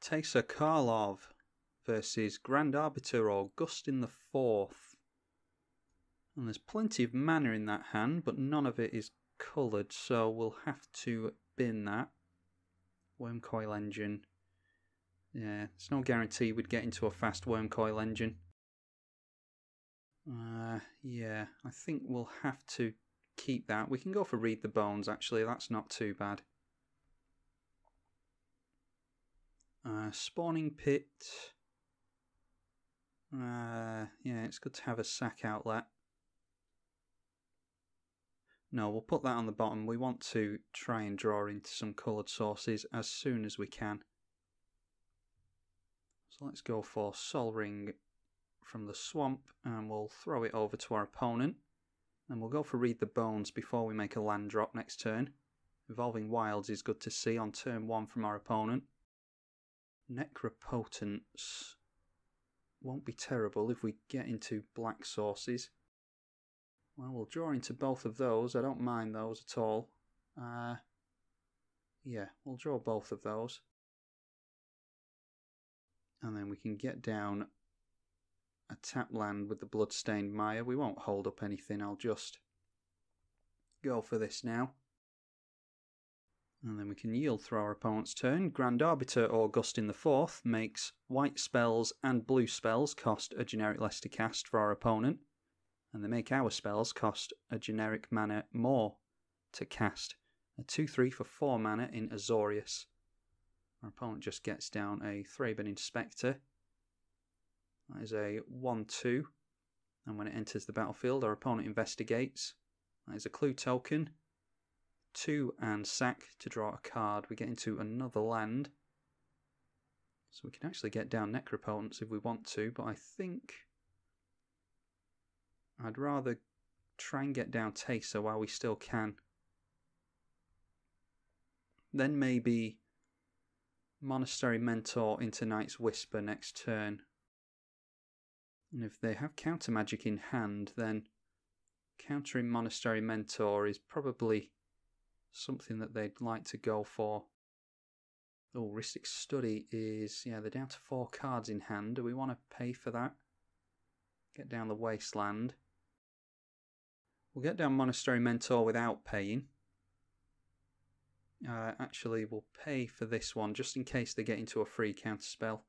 Teysa Karlov versus Grand Arbiter Augustin IV. And there's plenty of mana in that hand, but none of it is coloured, so we'll have to bin that. Worm Coil Engine. Yeah, it's no guarantee we'd get into a fast Worm Coil Engine. Yeah, I think we'll have to keep that. We can go for Read the Bones, actually, that's not too bad. Spawning Pit. Yeah, it's good to have a sack outlet. No, we'll put that on the bottom. We want to try and draw into some coloured sources as soon as we can. So let's go for Sol Ring from the swamp, and we'll throw it over to our opponent. And we'll go for Read the Bones before we make a land drop next turn. Evolving Wilds is good to see on turn 1 from our opponent. Necropotence won't be terrible if we get into black sources. Well, we'll draw into both of those. I don't mind those at all. Yeah, we'll draw both of those. And then we can get down a tap land with the Bloodstained Mire. We won't hold up anything. I'll just go for this now. And then we can yield through our opponent's turn. Grand Arbiter Augustin IV makes white spells and blue spells cost a generic less to cast for our opponent. And they make our spells cost a generic mana more to cast. A 2/3 for 4 mana in Azorius. Our opponent just gets down a Thraben Inspector. That is a 1/2. And when it enters the battlefield, our opponent investigates. That is a clue token. 2 and sack to draw a card. We get into another land. So we can actually get down Necropotence if we want to, but I think I'd rather try and get down Teysa while we still can. Then maybe Monastery Mentor into Night's Whisper next turn. And if they have counter magic in hand, then countering Monastery Mentor is probably something that they'd like to go for. Oh, Rhystic Study is, yeah, they're down to 4 cards in hand. Do we want to pay for that? Get down the Wasteland. We'll get down Monastery Mentor without paying. Actually, we'll pay for this one just in case they get into a free counter spell.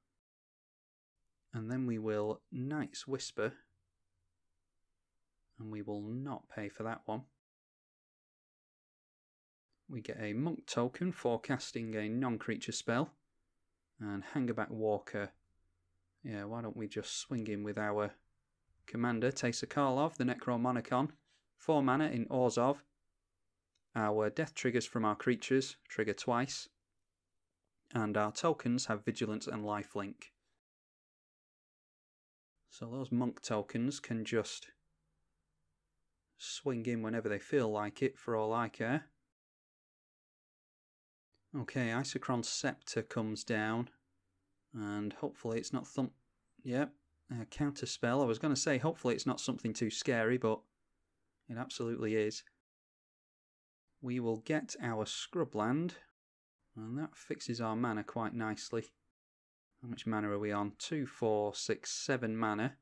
And then we will Night's Whisper. And we will not pay for that one. We get a Monk token for casting a non-creature spell. And Hangerback Walker. Yeah, why don't we just swing in with our commander, Teysa Karlov, the Necromonicon. 4 mana in Orzhov. Our death triggers from our creatures trigger twice. And our tokens have Vigilance and Lifelink. So those Monk tokens can just swing in whenever they feel like it, for all I care. Okay, Isochron Scepter comes down. And hopefully it's not Yep, counter spell. I was going to say hopefully it's not something too scary, but it absolutely is. We will get our Scrubland, and that fixes our mana quite nicely. How much mana are we on? 2, 4, 6, 7 mana.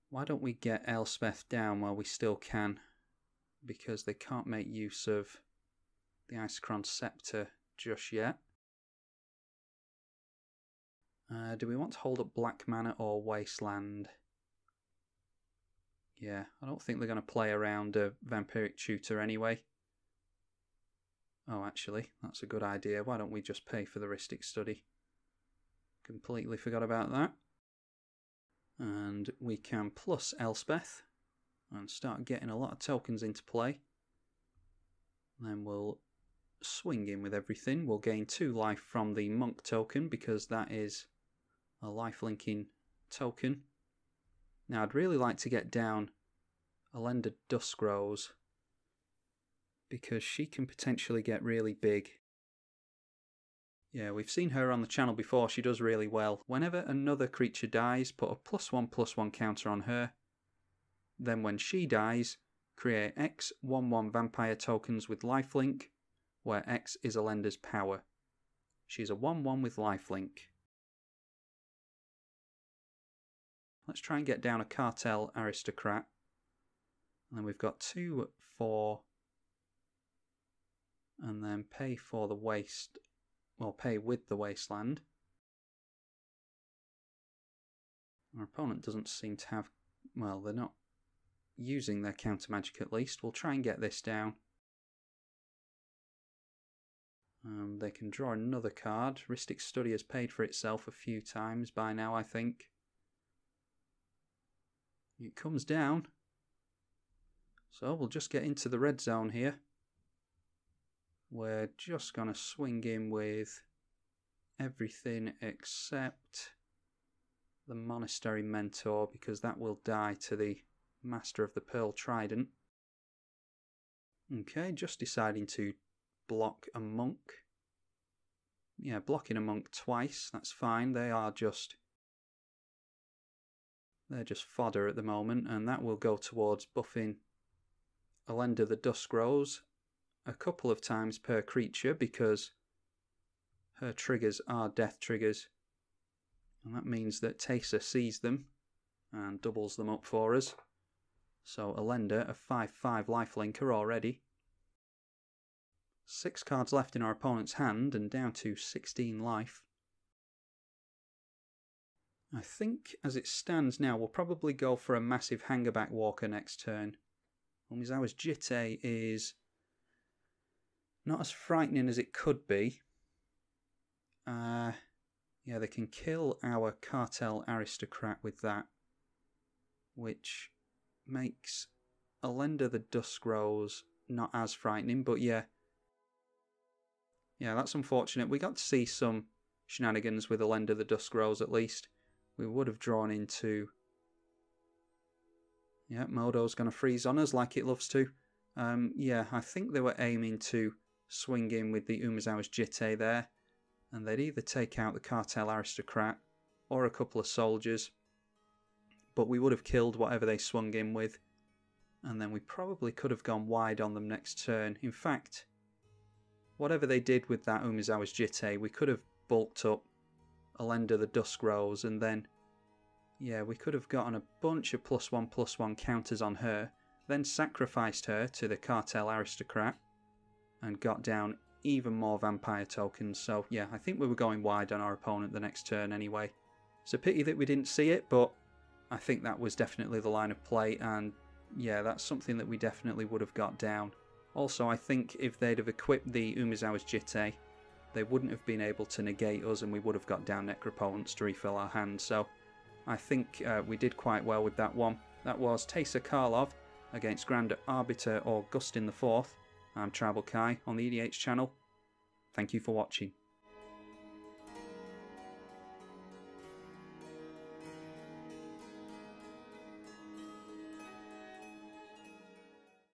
Why don't we get Elspeth down while we still can? Because they can't make use of the Isochron Scepter just yet. Do we want to hold up black mana or Wasteland? Yeah, I don't think they're going to play around a Vampiric Tutor anyway. Oh, actually, that's a good idea. Why don't we just pay for the Rhystic Study? Completely forgot about that. And we can plus Elspeth and start getting a lot of tokens into play. Then we'll swing in with everything. We'll gain 2 life from the Monk token because that is a life-linking token. Now, I'd really like to get down Elenda Duskrose because she can potentially get really big. Yeah, we've seen her on the channel before. She does really well. Whenever another creature dies, put a +1/+1 counter on her. Then when she dies, create X 1/1 vampire tokens with lifelink, where X is Elenda's power. She's a 1/1 with lifelink. Let's try and get down a Cartel Aristocrat. And then we've got 2, 4, and then pay for the waste, well, pay with the wasteland. Our opponent doesn't seem to have, well, they're not using their counter magic at least. We'll try and get this down. They can draw another card. Rhystic Study has paid for itself a few times by now, I think. It comes down. So we'll just get into the red zone here. We're just going to swing in with everything except the Monastery Mentor, because that will die to the Master of the Pearl Trident. Okay, just deciding to block a monk. Yeah, blocking a monk twice, that's fine. They're just fodder at the moment, and that will go towards buffing Elenda the Dusk Rose a couple of times per creature, because her triggers are death triggers, and that means that Teysa sees them and doubles them up for us. So Elenda, a 5/5 lifelinker already. 6 cards left in our opponent's hand and down to 16 life. I think as it stands now, we'll probably go for a massive Hangerback Walker next turn. Umezawa's Jitte is not as frightening as it could be. Yeah, they can kill our Cartel Aristocrat with that, which makes Elenda the Dusk Rose not as frightening, but yeah. Yeah, that's unfortunate. We got to see some shenanigans with Elenda the Dusk Rose at least. We would have drawn into... Yeah, Modo's going to freeze on us like it loves to. Yeah, I think they were aiming to swing in with the Umezawa's Jitte there, and they'd either take out the Cartel Aristocrat or a couple of soldiers, but we would have killed whatever they swung in with, and then we probably could have gone wide on them next turn. In fact, whatever they did with that Umezawa's Jitte, we could have bulked up Elenda the Dusk Rose, and then, yeah, we could have gotten a bunch of +1/+1 counters on her, then sacrificed her to the Cartel Aristocrat, and got down even more vampire tokens. So, yeah, I think we were going wide on our opponent the next turn anyway. It's a pity that we didn't see it, but I think that was definitely the line of play, and yeah, that's something that we definitely would have got down. Also, I think if they'd have equipped the Umezawa's Jitte, they wouldn't have been able to negate us, and we would have got down Necropotence to refill our hand. So I think we did quite well with that one. That was Teysa Karlov against Grand Arbiter Augustin IV. I'm tribalkai on the EDH channel. Thank you for watching.